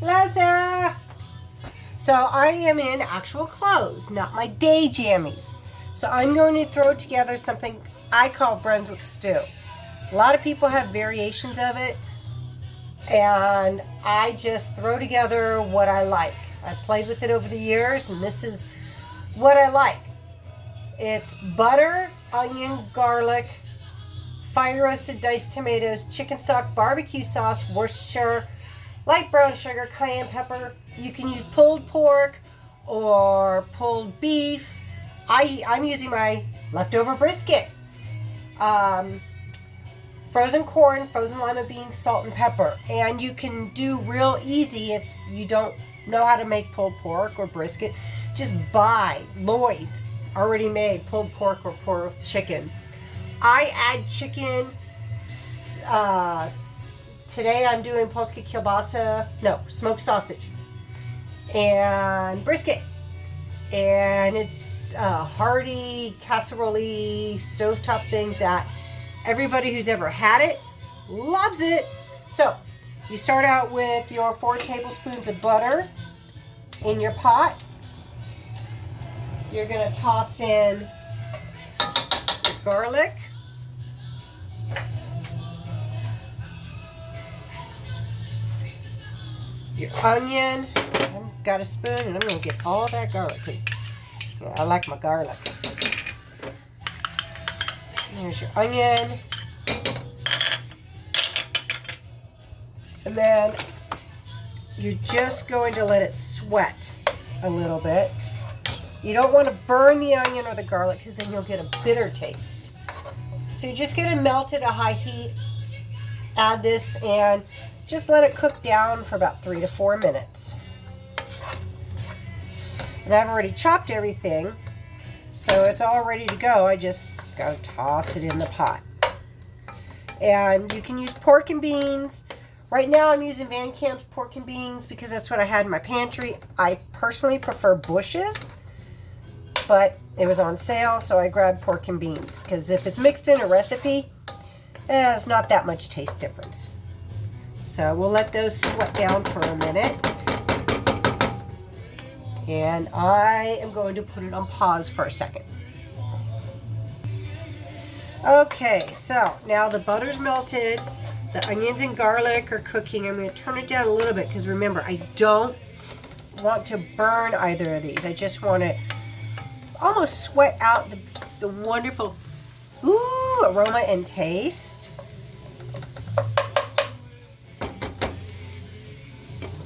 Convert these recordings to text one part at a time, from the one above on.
Hello, Sarah. So I am in actual clothes, not my day jammies. So I'm going to throw together something I call Brunswick stew. A lot of people have variations of it, and I just throw together what I like. I've played with it over the years, and this is what I like. It's butter, onion, garlic, fire roasted diced tomatoes, chicken stock, barbecue sauce, Worcestershire, light brown sugar, cayenne pepper. You can use pulled pork or pulled beef. I'm using my leftover brisket. Frozen corn, frozen lima beans, salt and pepper. And you can do real easy if you don't know how to make pulled pork or brisket. Just buy Lloyd's already made pulled pork or pulled chicken. I add chicken. Today I'm doing polska kielbasa, smoked sausage and brisket. And it's a hearty casserole stovetop thing that everybody who's ever had it loves it. So you start out with your 4 tablespoons of butter in your pot. You're going to toss in your garlic, your onion. I've got a spoon and I'm going to get all that garlic because I like my garlic. There's your onion. And then you're just going to let it sweat a little bit. You don't want to burn the onion or the garlic because then you'll get a bitter taste. So you're just going to melt it at a high heat. Add this and just let it cook down for about 3 to 4 minutes. And I've already chopped everything, so it's all ready to go. I just got to toss it in the pot. And you can use pork and beans. Right now I'm using Van Camp's pork and beans because that's what I had in my pantry. I personally prefer Bush's, but it was on sale, so I grabbed pork and beans because if it's mixed in a recipe, it's not that much taste difference. So we'll let those sweat down for a minute. And I am going to put it on pause for a second. Okay, so now the butter's melted. The onions and garlic are cooking. I'm going to turn it down a little bit because remember, I don't want to burn either of these. I just want to almost sweat out the wonderful aroma and taste.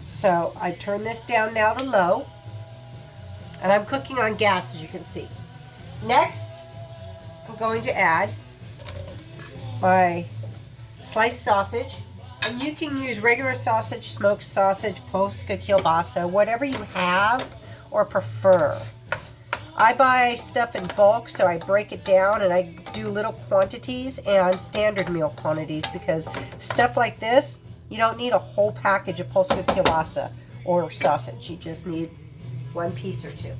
So I turn this down now to low. And I'm cooking on gas, as you can see. Next, I'm going to add my sliced sausage. And you can use regular sausage, smoked sausage, polska kielbasa, whatever you have or prefer. I buy stuff in bulk, so I break it down and I do little quantities and standard meal quantities because stuff like this, you don't need a whole package of polska kielbasa or sausage. You just need 1 piece or 2.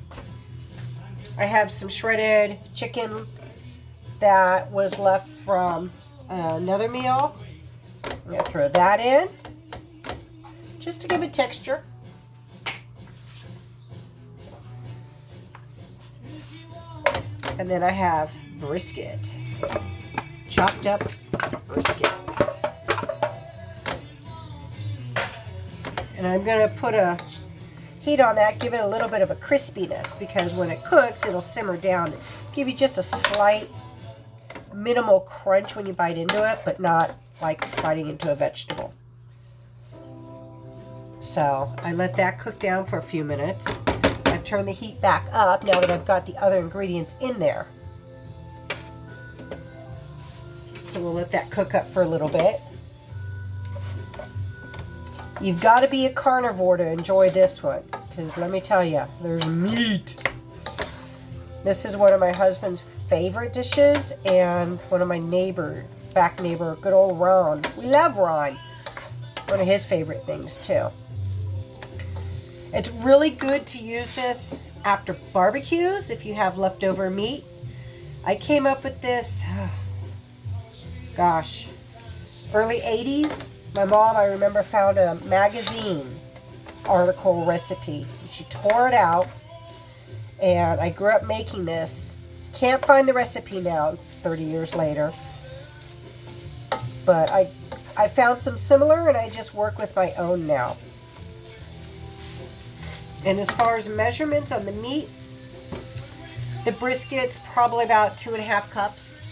I have some shredded chicken that was left from another meal. I'm going to throw that in just to give it texture. And then I have brisket, chopped up brisket. And I'm going to put a heat on that, give it a little bit of a crispiness because when it cooks, it'll simmer down. Give you just a slight minimal crunch when you bite into it, but not like biting into a vegetable. So I let that cook down for a few minutes. I've turned the heat back up now that I've got the other ingredients in there. So we'll let that cook up for a little bit. You've got to be a carnivore to enjoy this one, because let me tell you, there's meat. This is one of my husband's favorite dishes, and one of my back neighbor, good old Ron. We love Ron. One of his favorite things, too. It's really good to use this after barbecues if you have leftover meat. I came up with this, gosh, early 80s. My mom, I remember, found a magazine article recipe. She tore it out, and I grew up making this. Can't find the recipe now, 30 years later. But I found some similar, and I just work with my own now. And as far as measurements on the meat, the brisket's probably about 2.5 cups.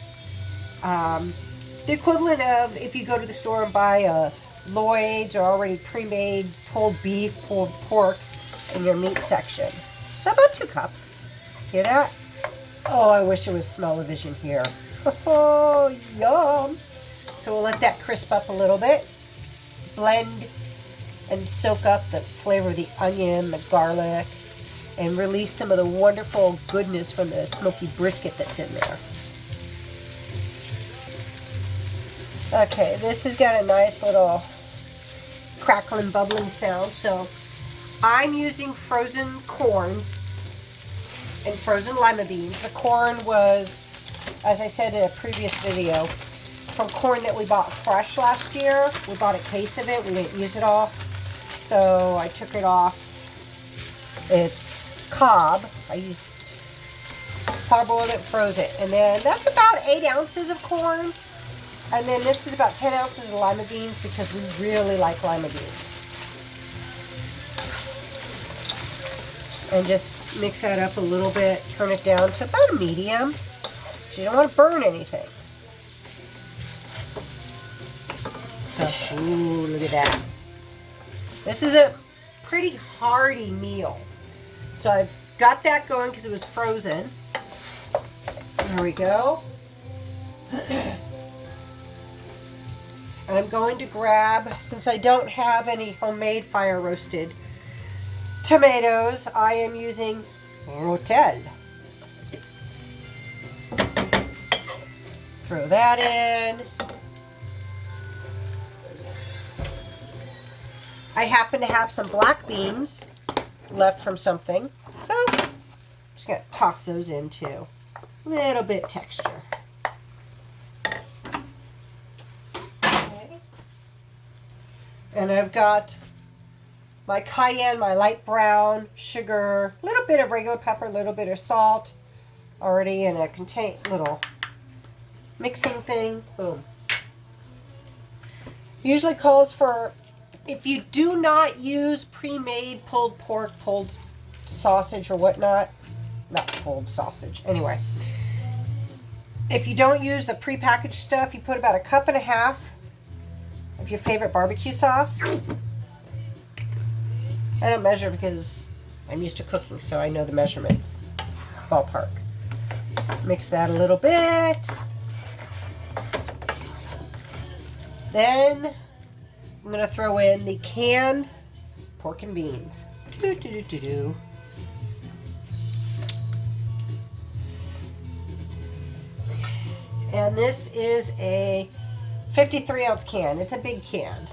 The equivalent of if you go to the store and buy a Lloyd's or already pre-made pulled beef, pulled pork in your meat section. So about 2 cups. Hear that? Oh, I wish there was smell-o-vision here. Oh, yum. So we'll let that crisp up a little bit. Blend and soak up the flavor of the onion, the garlic, and release some of the wonderful goodness from the smoky brisket that's in there. Okay, this has got a nice little crackling, bubbling sound. So I'm using frozen corn and frozen lima beans. The corn was, as I said in a previous video, from corn that we bought fresh last year. We bought a case of it. We didn't use it all. So I took it off its cob. I used parboiled it, froze it. And then that's about 8 ounces of corn. And then this is about 10 ounces of lima beans because we really like lima beans. And just mix that up a little bit. Turn it down to about a medium. So you don't want to burn anything. So, ooh, look at that. This is a pretty hearty meal. So I've got that going because it was frozen. There we go. And I'm going to grab, since I don't have any homemade fire roasted tomatoes, I am using Rotel. Throw that in. I happen to have some black beans left from something, so I'm just going to toss those in too. A little bit texture. Okay. And I've got my cayenne, my light brown, sugar, a little bit of regular pepper, a little bit of salt, already in a little mixing thing. Boom. Usually calls for, if you do not use pre-made pulled pork, pulled sausage or whatnot, not pulled sausage, anyway. If you don't use the prepackaged stuff, you put about 1.5 cups of your favorite barbecue sauce. I don't measure because I'm used to cooking, so I know the measurements, ballpark. Mix that a little bit. Then I'm going to throw in the canned pork and beans. And this is a 53-ounce can. It's a big can,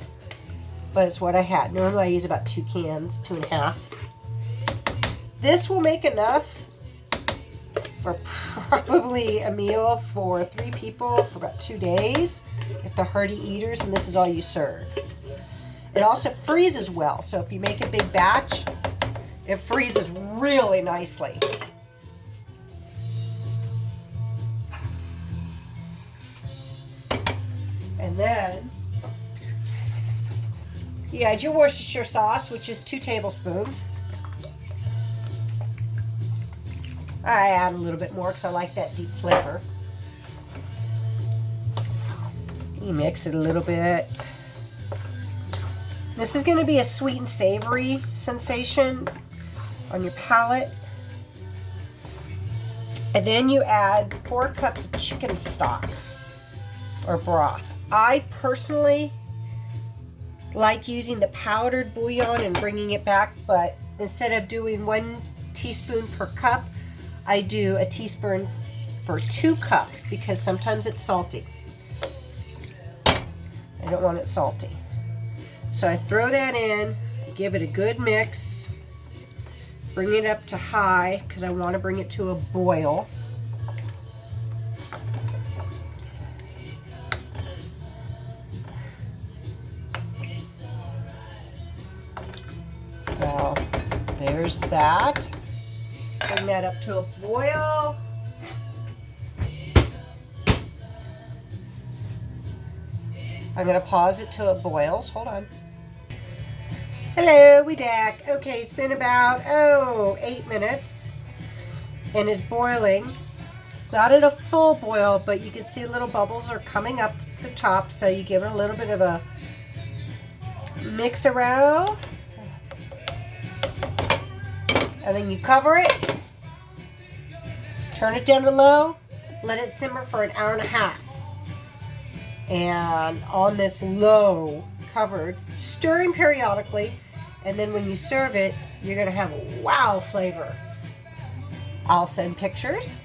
but it's what I had. Normally I use about 2 cans, 2.5. This will make enough for probably a meal for 3 people for about 2 days if they're hearty eaters, and this is all you serve. It also freezes well, so if you make a big batch, it freezes really nicely. And then you add your Worcestershire sauce, which is 2 tablespoons. I add a little bit more because I like that deep flavor. You mix it a little bit. This is going to be a sweet and savory sensation on your palate. And then you add 4 cups of chicken stock or broth. I personally like using the powdered bouillon and bringing it back, but instead of doing 1 teaspoon per cup, I do a teaspoon for 2 cups because sometimes it's salty. I don't want it salty. So I throw that in, give it a good mix, bring it up to high because I want to bring it to a boil. So there's that. Bring that up to a boil. I'm going to pause it till it boils. Hold on. Hello, we back. Okay, it's been about, 8 minutes. And it's boiling. It's not at a full boil, but you can see little bubbles are coming up the top. So you give it a little bit of a mix around. And then you cover it. Turn it down to low. Let it simmer for an hour and a half. And on this low covered, stirring periodically, and then when you serve it, you're going to have a wow flavor. I'll send pictures